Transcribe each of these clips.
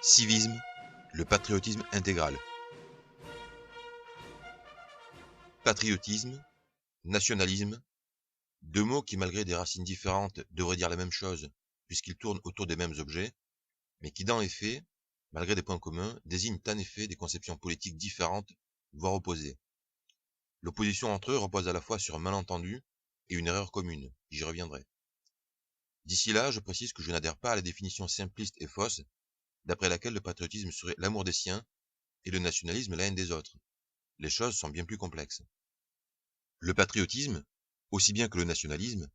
Civisme, le patriotisme intégral. Patriotisme, nationalisme, deux mots qui malgré des racines différentes devraient dire la même chose, puisqu'ils tournent autour des mêmes objets, mais qui dans les faits, malgré des points communs, désignent en effet des conceptions politiques différentes, voire opposées. L'opposition entre eux repose à la fois sur un malentendu et une erreur commune, j'y reviendrai. D'ici là, je précise que je n'adhère pas à la définition simpliste et fausse, d'après laquelle le patriotisme serait l'amour des siens et le nationalisme la haine des autres. Les choses sont bien plus complexes. Le patriotisme, aussi bien que le nationalisme,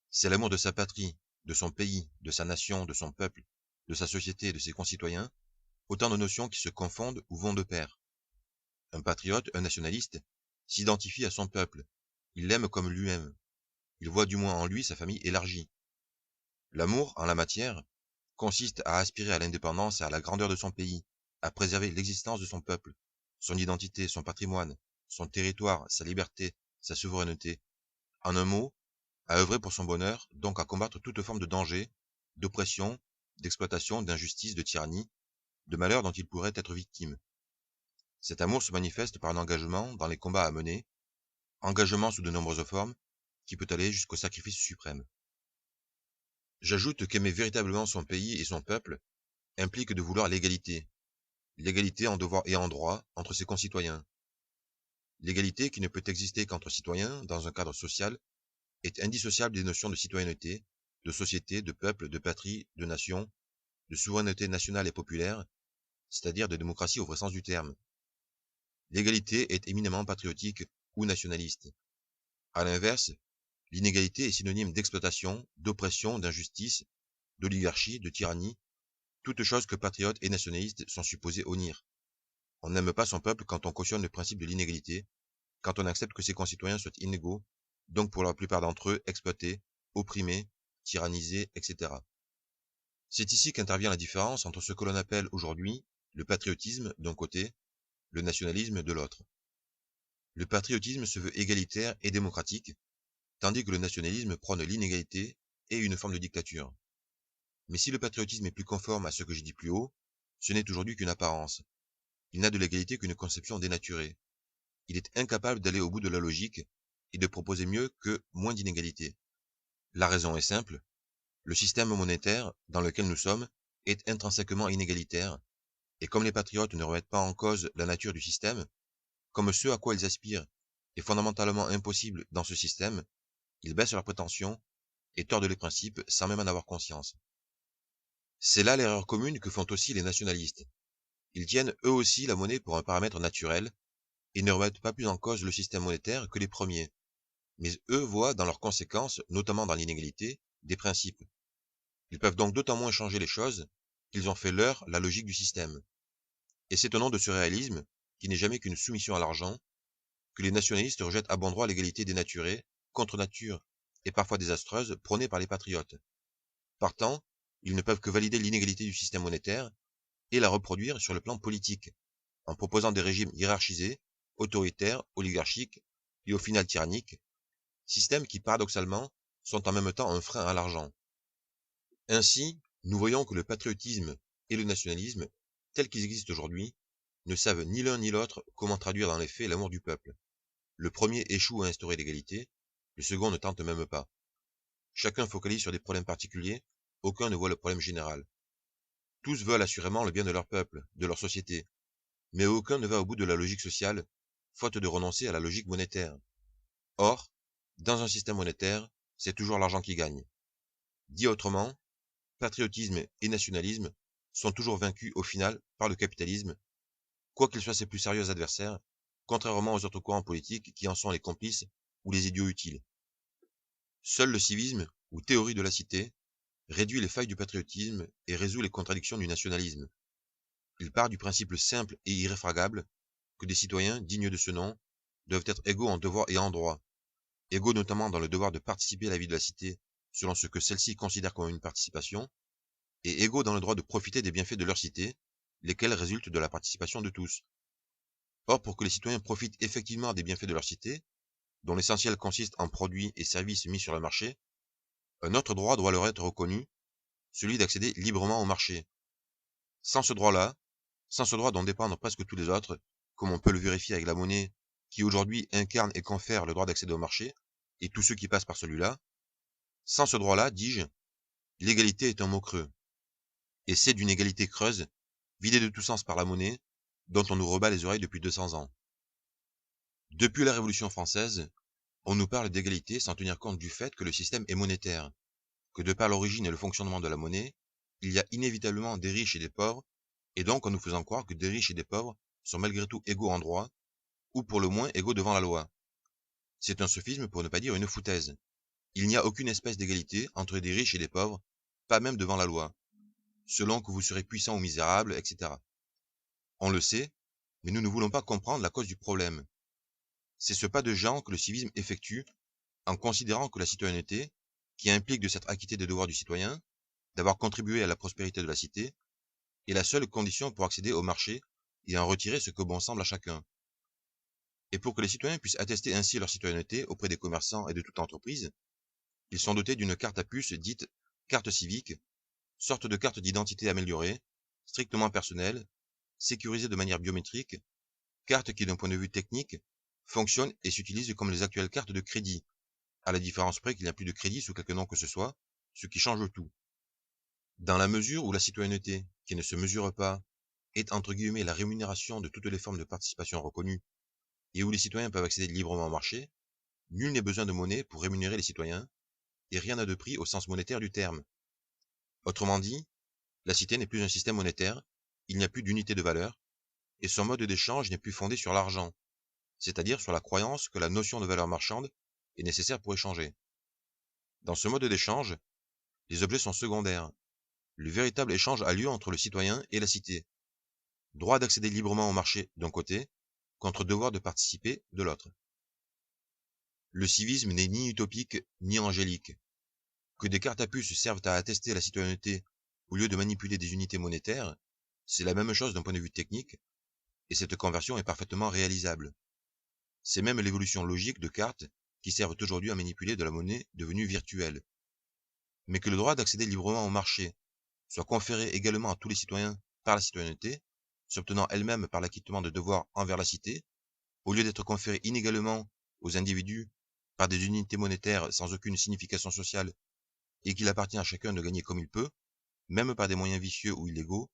c'est l'amour de sa patrie, de son pays, de sa nation, de son peuple, de sa société et de ses concitoyens, autant de notions qui se confondent ou vont de pair. Un patriote, un nationaliste, s'identifie à son peuple, il l'aime comme lui-même, il voit du moins en lui sa famille élargie. L'amour, en la matière, consiste à aspirer à l'indépendance et à la grandeur de son pays, à préserver l'existence de son peuple, son identité, son patrimoine, son territoire, sa liberté, sa souveraineté. En un mot, à œuvrer pour son bonheur, donc à combattre toute forme de danger, d'oppression, d'exploitation, d'injustice, de tyrannie, de malheur dont il pourrait être victime. Cet amour se manifeste par un engagement dans les combats à mener, engagement sous de nombreuses formes, qui peut aller jusqu'au sacrifice suprême. J'ajoute qu'aimer véritablement son pays et son peuple implique de vouloir l'égalité en devoir et en droit entre ses concitoyens. L'égalité qui ne peut exister qu'entre citoyens dans un cadre social est indissociable des notions de citoyenneté, de société, de peuple, de patrie, de nation, de souveraineté nationale et populaire, c'est-à-dire de démocratie au vrai sens du terme. L'égalité est éminemment patriotique ou nationaliste. À l'inverse, l'inégalité est synonyme d'exploitation, d'oppression, d'injustice, d'oligarchie, de tyrannie, toutes choses que patriotes et nationalistes sont supposés honnir. On n'aime pas son peuple quand on cautionne le principe de l'inégalité, quand on accepte que ses concitoyens soient inégaux, donc pour la plupart d'entre eux exploités, opprimés, tyrannisés, etc. C'est ici qu'intervient la différence entre ce que l'on appelle aujourd'hui le patriotisme d'un côté, le nationalisme de l'autre. Le patriotisme se veut égalitaire et démocratique, tandis que le nationalisme prône l'inégalité et une forme de dictature. Mais si le patriotisme est plus conforme à ce que j'ai dit plus haut, ce n'est aujourd'hui qu'une apparence. Il n'a de l'égalité qu'une conception dénaturée. Il est incapable d'aller au bout de la logique et de proposer mieux que moins d'inégalité. La raison est simple, le système monétaire dans lequel nous sommes est intrinsèquement inégalitaire, et comme les patriotes ne remettent pas en cause la nature du système, comme ce à quoi ils aspirent est fondamentalement impossible dans ce système, ils baissent leurs prétentions et tordent les principes sans même en avoir conscience. C'est là l'erreur commune que font aussi les nationalistes. Ils tiennent eux aussi la monnaie pour un paramètre naturel et ne remettent pas plus en cause le système monétaire que les premiers. Mais eux voient dans leurs conséquences, notamment dans l'inégalité, des principes. Ils peuvent donc d'autant moins changer les choses qu'ils ont fait leur la logique du système. Et c'est au nom de ce réalisme, qui n'est jamais qu'une soumission à l'argent, que les nationalistes rejettent à bon droit l'égalité dénaturée, contre nature, et parfois désastreuse, prônée par les patriotes. Partant, ils ne peuvent que valider l'inégalité du système monétaire et la reproduire sur le plan politique, en proposant des régimes hiérarchisés, autoritaires, oligarchiques et au final tyranniques, systèmes qui paradoxalement sont en même temps un frein à l'argent. Ainsi, nous voyons que le patriotisme et le nationalisme, tels qu'ils existent aujourd'hui, ne savent ni l'un ni l'autre comment traduire dans les faits l'amour du peuple. Le premier échoue à instaurer l'égalité, le second ne tente même pas. Chacun focalise sur des problèmes particuliers, aucun ne voit le problème général. Tous veulent assurément le bien de leur peuple, de leur société, mais aucun ne va au bout de la logique sociale, faute de renoncer à la logique monétaire. Or, dans un système monétaire, c'est toujours l'argent qui gagne. Dit autrement, patriotisme et nationalisme sont toujours vaincus au final par le capitalisme, quoiqu'il soit ses plus sérieux adversaires, contrairement aux autres courants politiques qui en sont les complices ou les idiots utiles. Seul le civisme, ou théorie de la cité, réduit les failles du patriotisme et résout les contradictions du nationalisme. Il part du principe simple et irréfragable que des citoyens dignes de ce nom doivent être égaux en devoir et en droit, égaux notamment dans le devoir de participer à la vie de la cité selon ce que celle-ci considère comme une participation, et égaux dans le droit de profiter des bienfaits de leur cité, lesquels résultent de la participation de tous. Or, pour que les citoyens profitent effectivement des bienfaits de leur cité, dont l'essentiel consiste en produits et services mis sur le marché, un autre droit doit leur être reconnu, celui d'accéder librement au marché. Sans ce droit-là, sans ce droit dont dépendent presque tous les autres, comme on peut le vérifier avec la monnaie, qui aujourd'hui incarne et confère le droit d'accéder au marché, et tous ceux qui passent par celui-là, sans ce droit-là, dis-je, l'égalité est un mot creux. Et c'est d'une égalité creuse, vidée de tout sens par la monnaie, dont on nous rebat les oreilles depuis 200 ans. Depuis la Révolution française, on nous parle d'égalité sans tenir compte du fait que le système est monétaire, que de par l'origine et le fonctionnement de la monnaie, il y a inévitablement des riches et des pauvres, et donc en nous faisant croire que des riches et des pauvres sont malgré tout égaux en droit, ou pour le moins égaux devant la loi. C'est un sophisme pour ne pas dire une foutaise. Il n'y a aucune espèce d'égalité entre des riches et des pauvres, pas même devant la loi, selon que vous serez puissant ou misérable, etc. On le sait, mais nous ne voulons pas comprendre la cause du problème. C'est ce pas de géant que le civisme effectue en considérant que la citoyenneté, qui implique de s'être acquitté des devoirs du citoyen, d'avoir contribué à la prospérité de la cité, est la seule condition pour accéder au marché et en retirer ce que bon semble à chacun. Et pour que les citoyens puissent attester ainsi leur citoyenneté auprès des commerçants et de toute entreprise, ils sont dotés d'une carte à puce dite carte civique, sorte de carte d'identité améliorée, strictement personnelle, sécurisée de manière biométrique, carte qui d'un point de vue technique, fonctionne et s'utilise comme les actuelles cartes de crédit, à la différence près qu'il n'y a plus de crédit sous quelque nom que ce soit, ce qui change tout. Dans la mesure où la citoyenneté, qui ne se mesure pas, est entre guillemets la rémunération de toutes les formes de participation reconnues, et où les citoyens peuvent accéder librement au marché, nul n'est besoin de monnaie pour rémunérer les citoyens, et rien n'a de prix au sens monétaire du terme. Autrement dit, la cité n'est plus un système monétaire, il n'y a plus d'unité de valeur, et son mode d'échange n'est plus fondé sur l'argent, c'est-à-dire sur la croyance que la notion de valeur marchande est nécessaire pour échanger. Dans ce mode d'échange, les objets sont secondaires. Le véritable échange a lieu entre le citoyen et la cité. Droit d'accéder librement au marché d'un côté, contre devoir de participer de l'autre. Le civisme n'est ni utopique ni angélique. Que des cartes à puce servent à attester la citoyenneté au lieu de manipuler des unités monétaires, c'est la même chose d'un point de vue technique, et cette conversion est parfaitement réalisable. C'est même l'évolution logique de cartes qui servent aujourd'hui à manipuler de la monnaie devenue virtuelle. Mais que le droit d'accéder librement au marché soit conféré également à tous les citoyens par la citoyenneté, s'obtenant elle-même par l'acquittement de devoirs envers la cité, au lieu d'être conféré inégalement aux individus par des unités monétaires sans aucune signification sociale, et qu'il appartient à chacun de gagner comme il peut, même par des moyens vicieux ou illégaux,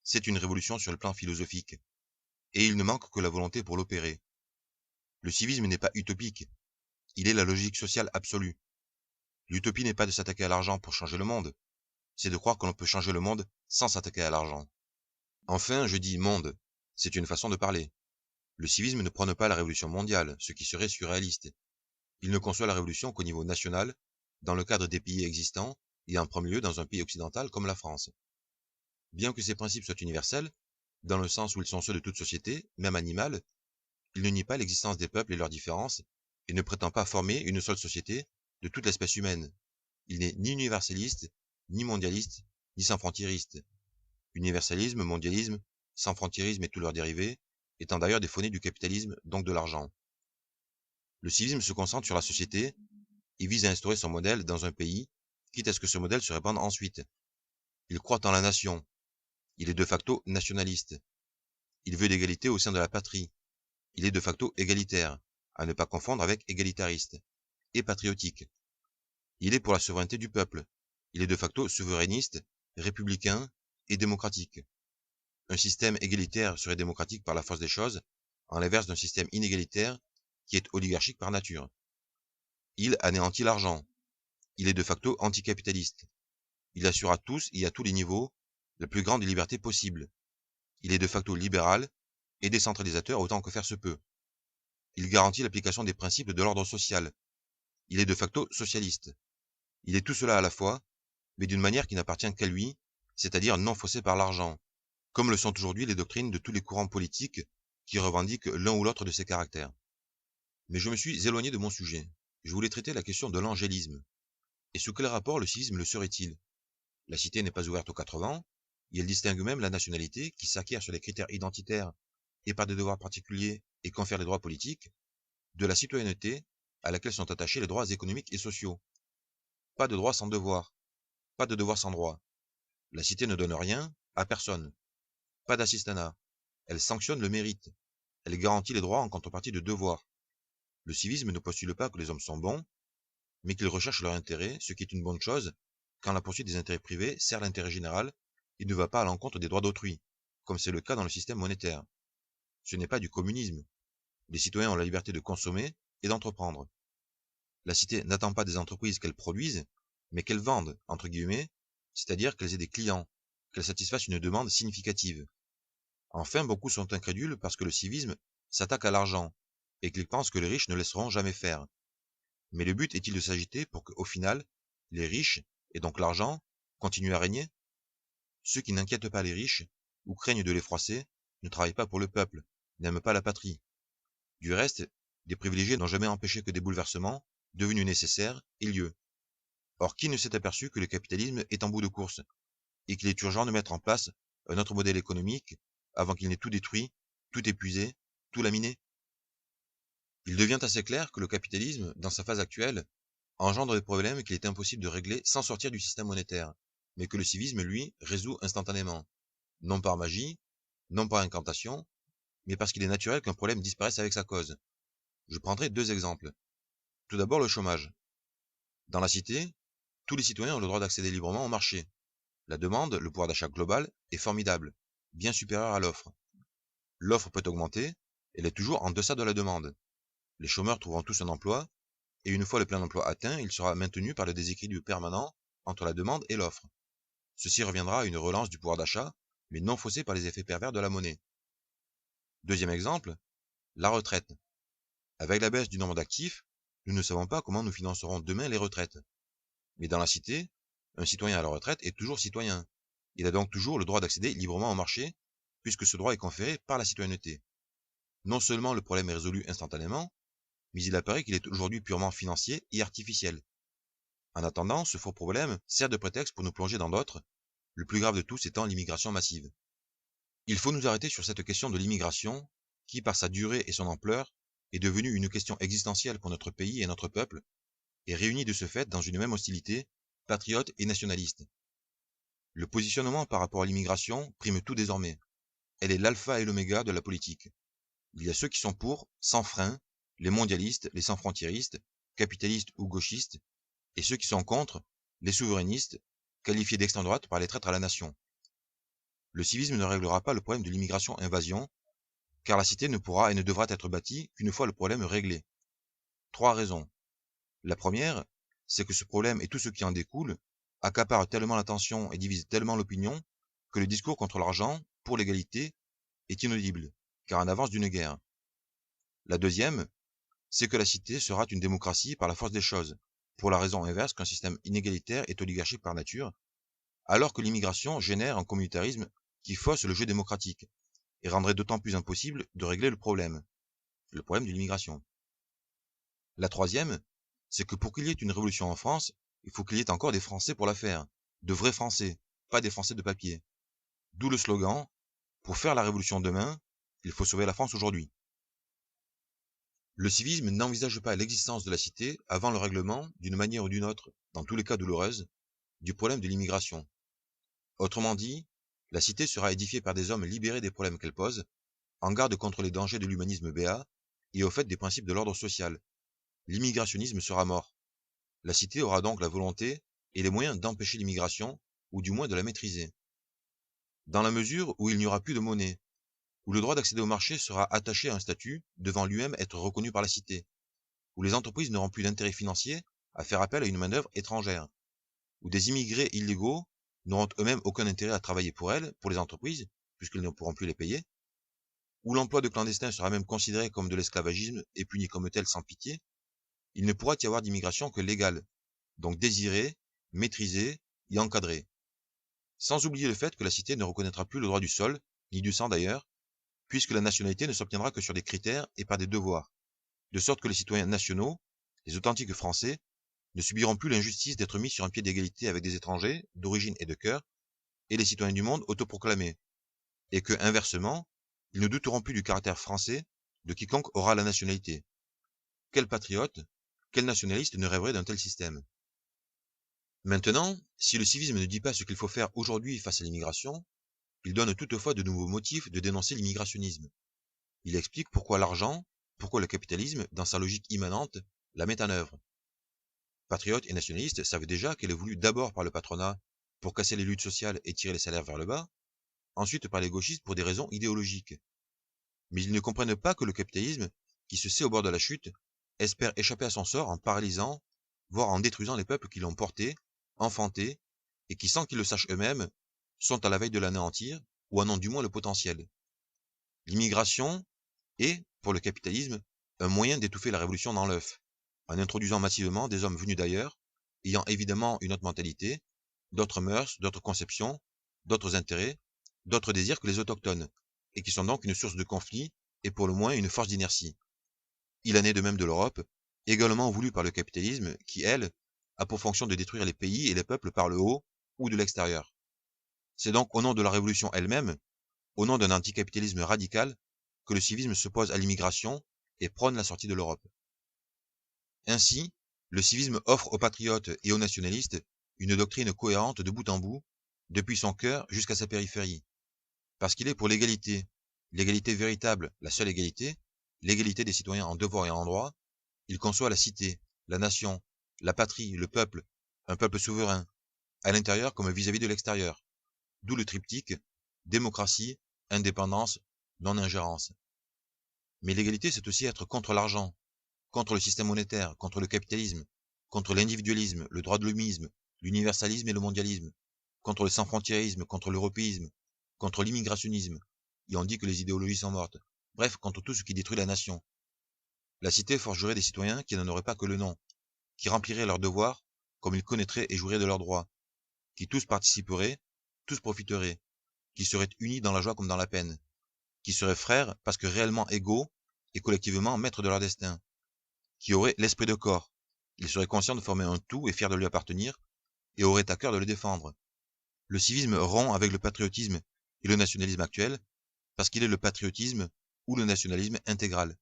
c'est une révolution sur le plan philosophique, et il ne manque que la volonté pour l'opérer. Le civisme n'est pas utopique, il est la logique sociale absolue. L'utopie n'est pas de s'attaquer à l'argent pour changer le monde, c'est de croire que l'on peut changer le monde sans s'attaquer à l'argent. Enfin, je dis monde, c'est une façon de parler. Le civisme ne prône pas la révolution mondiale, ce qui serait surréaliste. Il ne conçoit la révolution qu'au niveau national, dans le cadre des pays existants, et en premier lieu dans un pays occidental comme la France. Bien que ces principes soient universels, dans le sens où ils sont ceux de toute société, même animale, il ne nie pas l'existence des peuples et leurs différences, et ne prétend pas former une seule société de toute l'espèce humaine. Il n'est ni universaliste, ni mondialiste, ni sans-frontiériste. Universalisme, mondialisme, sans-frontiérisme et tous leurs dérivés, étant d'ailleurs des phonies du capitalisme, donc de l'argent. Le civisme se concentre sur la société et vise à instaurer son modèle dans un pays, quitte à ce que ce modèle se répande ensuite. Il croit en la nation. Il est de facto nationaliste. Il veut l'égalité au sein de la patrie. Il est de facto égalitaire, à ne pas confondre avec égalitariste, et patriotique. Il est pour la souveraineté du peuple. Il est de facto souverainiste, républicain et démocratique. Un système égalitaire serait démocratique par la force des choses, en l'inverse d'un système inégalitaire qui est oligarchique par nature. Il anéantit l'argent. Il est de facto anticapitaliste. Il assure à tous et à tous les niveaux la plus grande liberté possible. Il est de facto libéral et décentralisateur autant que faire se peut. Il garantit l'application des principes de l'ordre social. Il est de facto socialiste. Il est tout cela à la fois, mais d'une manière qui n'appartient qu'à lui, c'est-à-dire non faussée par l'argent, comme le sont aujourd'hui les doctrines de tous les courants politiques qui revendiquent l'un ou l'autre de ces caractères. Mais je me suis éloigné de mon sujet. Je voulais traiter la question de l'angélisme. Et sous quel rapport le civisme le serait-il? La cité n'est pas ouverte aux 80, et elle distingue même la nationalité, qui s'acquiert sur des critères identitaires et par des devoirs particuliers et confère les droits politiques, de la citoyenneté, à laquelle sont attachés les droits économiques et sociaux. Pas de droit sans devoir, pas de devoir sans droit. La cité ne donne rien à personne. pas d'assistanat. Elle sanctionne le mérite. Elle garantit les droits en contrepartie de devoirs. Le civisme ne postule pas que les hommes sont bons, mais qu'ils recherchent leur intérêt, ce qui est une bonne chose, quand la poursuite des intérêts privés sert l'intérêt général et ne va pas à l'encontre des droits d'autrui, comme c'est le cas dans le système monétaire. Ce n'est pas du communisme. Les citoyens ont la liberté de consommer et d'entreprendre. La cité n'attend pas des entreprises qu'elles produisent, mais qu'elles vendent, entre guillemets, c'est-à-dire qu'elles aient des clients, qu'elles satisfassent une demande significative. Enfin, beaucoup sont incrédules parce que le civisme s'attaque à l'argent, et qu'ils pensent que les riches ne laisseront jamais faire. Mais le but est-il de s'agiter pour qu'au final, les riches, et donc l'argent, continuent à régner? Ceux qui n'inquiètent pas les riches, ou craignent de les froisser, ne travaillent pas pour le peuple, n'aiment pas la patrie. Du reste, des privilégiés n'ont jamais empêché que des bouleversements, devenus nécessaires, aient lieu. Or, qui ne s'est aperçu que le capitalisme est en bout de course, et qu'il est urgent de mettre en place un autre modèle économique avant qu'il n'ait tout détruit, tout épuisé, tout laminé? Il devient assez clair que le capitalisme, dans sa phase actuelle, engendre des problèmes qu'il est impossible de régler sans sortir du système monétaire, mais que le civisme, lui, résout instantanément, non par magie, non par incantation, mais parce qu'il est naturel qu'un problème disparaisse avec sa cause. Je prendrai deux exemples. Tout d'abord le chômage. Dans la cité, tous les citoyens ont le droit d'accéder librement au marché. La demande, le pouvoir d'achat global, est formidable, bien supérieur à l'offre. L'offre peut augmenter, elle est toujours en deçà de la demande. Les chômeurs trouveront tous un emploi, et une fois le plein emploi atteint, il sera maintenu par le déséquilibre permanent entre la demande et l'offre. Ceci reviendra à une relance du pouvoir d'achat, mais non faussée par les effets pervers de la monnaie. Deuxième exemple, la retraite. Avec la baisse du nombre d'actifs, nous ne savons pas comment nous financerons demain les retraites. Mais dans la cité, un citoyen à la retraite est toujours citoyen. Il a donc toujours le droit d'accéder librement au marché, puisque ce droit est conféré par la citoyenneté. Non seulement le problème est résolu instantanément, mais il apparaît qu'il est aujourd'hui purement financier et artificiel. En attendant, ce faux problème sert de prétexte pour nous plonger dans d'autres, le plus grave de tous étant l'immigration massive. Il faut nous arrêter sur cette question de l'immigration, qui par sa durée et son ampleur, est devenue une question existentielle pour notre pays et notre peuple, et réunit de ce fait dans une même hostilité, patriote et nationaliste. Le positionnement par rapport à l'immigration prime tout désormais. Elle est l'alpha et l'oméga de la politique. Il y a ceux qui sont pour, sans frein, les mondialistes, les sans-frontiéristes, capitalistes ou gauchistes, et ceux qui sont contre, les souverainistes, qualifiés d'extrême droite par les traîtres à la nation. Le civisme ne réglera pas le problème de l'immigration-invasion, car la cité ne pourra et ne devra être bâtie qu'une fois le problème réglé. Trois raisons. La première, c'est que ce problème et tout ce qui en découle accaparent tellement l'attention et divisent tellement l'opinion que le discours contre l'argent, pour l'égalité, est inaudible, car en avance d'une guerre. La deuxième, c'est que la cité sera une démocratie par la force des choses, pour la raison inverse qu'un système inégalitaire est oligarchique par nature, alors que l'immigration génère un communautarisme qui fausse le jeu démocratique, et rendrait d'autant plus impossible de régler le problème de l'immigration. La troisième, c'est que pour qu'il y ait une révolution en France, il faut qu'il y ait encore des Français pour la faire, de vrais Français, pas des Français de papier. D'où le slogan, pour faire la révolution demain, il faut sauver la France aujourd'hui. Le civisme n'envisage pas l'existence de la cité avant le règlement, d'une manière ou d'une autre, dans tous les cas douloureuse, du problème de l'immigration. Autrement dit, la cité sera édifiée par des hommes libérés des problèmes qu'elle pose, en garde contre les dangers de l'humanisme béat et au fait des principes de l'ordre social. L'immigrationnisme sera mort. La cité aura donc la volonté et les moyens d'empêcher l'immigration, ou du moins de la maîtriser. Dans la mesure où il n'y aura plus de monnaie, où le droit d'accéder au marché sera attaché à un statut devant lui-même être reconnu par la cité, où les entreprises n'auront plus d'intérêt financier à faire appel à une main-d'œuvre étrangère, où des immigrés illégaux n'auront eux-mêmes aucun intérêt à travailler pour elles, pour les entreprises, puisqu'ils ne pourront plus les payer, où l'emploi de clandestins sera même considéré comme de l'esclavagisme et puni comme tel sans pitié, il ne pourra y avoir d'immigration que légale, donc désirée, maîtrisée et encadrée. Sans oublier le fait que la cité ne reconnaîtra plus le droit du sol, ni du sang d'ailleurs, puisque la nationalité ne s'obtiendra que sur des critères et par des devoirs, de sorte que les citoyens nationaux, les authentiques Français, ne subiront plus l'injustice d'être mis sur un pied d'égalité avec des étrangers, d'origine et de cœur, et les citoyens du monde autoproclamés, et que, inversement, ils ne douteront plus du caractère français de quiconque aura la nationalité. Quel patriote, quel nationaliste ne rêverait d'un tel système? Maintenant, si le civisme ne dit pas ce qu'il faut faire aujourd'hui face à l'immigration, Il donne toutefois de nouveaux motifs de dénoncer l'immigrationnisme. Il explique pourquoi l'argent, pourquoi le capitalisme, dans sa logique immanente, la met en œuvre. Patriotes et nationalistes savent déjà qu'elle est voulue d'abord par le patronat pour casser les luttes sociales et tirer les salaires vers le bas, ensuite par les gauchistes pour des raisons idéologiques. Mais ils ne comprennent pas que le capitalisme, qui se sait au bord de la chute, espère échapper à son sort en paralysant, voire en détruisant les peuples qui l'ont porté, enfanté, et qui, sans qu'ils le sachent eux-mêmes, sont à la veille de l'anéantir, ou en ont du moins le potentiel. L'immigration est, pour le capitalisme, un moyen d'étouffer la révolution dans l'œuf, en introduisant massivement des hommes venus d'ailleurs, ayant évidemment une autre mentalité, d'autres mœurs, d'autres conceptions, d'autres intérêts, d'autres désirs que les autochtones, et qui sont donc une source de conflit, et pour le moins une force d'inertie. Il en est de même de l'Europe, également voulue par le capitalisme, qui, elle, a pour fonction de détruire les pays et les peuples par le haut ou de l'extérieur. C'est donc au nom de la révolution elle-même, au nom d'un anticapitalisme radical, que le civisme s'oppose à l'immigration et prône la sortie de l'Europe. Ainsi, le civisme offre aux patriotes et aux nationalistes une doctrine cohérente de bout en bout, depuis son cœur jusqu'à sa périphérie. Parce qu'il est pour l'égalité, l'égalité véritable, la seule égalité, l'égalité des citoyens en devoir et en droit, il conçoit la cité, la nation, la patrie, le peuple, un peuple souverain, à l'intérieur comme vis-à-vis de l'extérieur. D'où le triptyque, démocratie, indépendance, non-ingérence. Mais l'égalité, c'est aussi être contre l'argent, contre le système monétaire, contre le capitalisme, contre l'individualisme, le droit de l'homisme, l'universalisme et le mondialisme, contre le sans-frontiérisme, contre l'européisme, contre l'immigrationnisme, et on dit que les idéologies sont mortes, bref, contre tout ce qui détruit la nation. La cité forgerait des citoyens qui n'en auraient pas que le nom, qui rempliraient leurs devoirs comme ils connaîtraient et jouiraient de leurs droits, qui tous participeraient, tous profiteraient, qui seraient unis dans la joie comme dans la peine, qui seraient frères parce que réellement égaux et collectivement maîtres de leur destin, qui auraient l'esprit de corps, ils seraient conscients de former un tout et fiers de lui appartenir, et auraient à cœur de le défendre. Le civisme rompt avec le patriotisme et le nationalisme actuel, parce qu'il est le patriotisme ou le nationalisme intégral.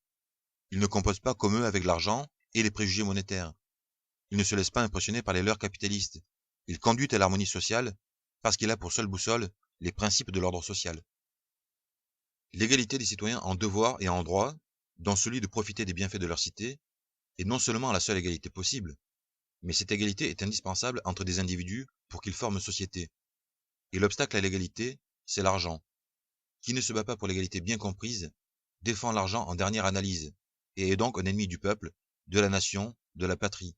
Il ne compose pas comme eux avec l'argent et les préjugés monétaires. Il ne se laisse pas impressionner par les leurs capitalistes. Il conduit à l'harmonie sociale, parce qu'il a pour seule boussole les principes de l'ordre social. L'égalité des citoyens en devoir et en droit, dont celui de profiter des bienfaits de leur cité, est non seulement la seule égalité possible, mais cette égalité est indispensable entre des individus pour qu'ils forment société. Et l'obstacle à l'égalité, c'est l'argent. Qui ne se bat pas pour l'égalité bien comprise, défend l'argent en dernière analyse, et est donc un ennemi du peuple, de la nation, de la patrie.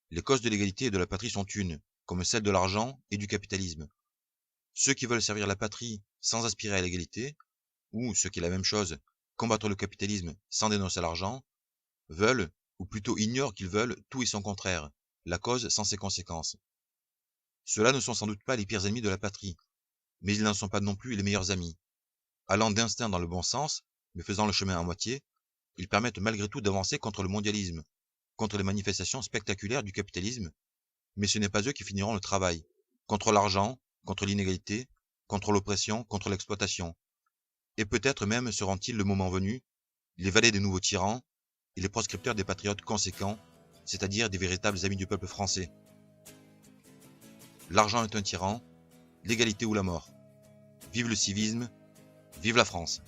Les causes de l'égalité et de la patrie sont une, comme celles de l'argent et du capitalisme. Ceux qui veulent servir la patrie sans aspirer à l'égalité, ou, ce qui est la même chose, combattre le capitalisme sans dénoncer l'argent, veulent, ou plutôt ignorent qu'ils veulent tout et son contraire, la cause sans ses conséquences. Ceux-là ne sont sans doute pas les pires ennemis de la patrie, mais ils n'en sont pas non plus les meilleurs amis. Allant d'instinct dans le bon sens, mais faisant le chemin à moitié, ils permettent malgré tout d'avancer contre le mondialisme, contre les manifestations spectaculaires du capitalisme, mais ce n'est pas eux qui finiront le travail, contre l'argent, contre l'inégalité, contre l'oppression, contre l'exploitation. Et peut-être même seront-ils, le moment venu, les valets des nouveaux tyrans et les proscripteurs des patriotes conséquents, c'est-à-dire des véritables amis du peuple français. L'argent est un tyran, l'égalité ou la mort. Vive le civisme, vive la France.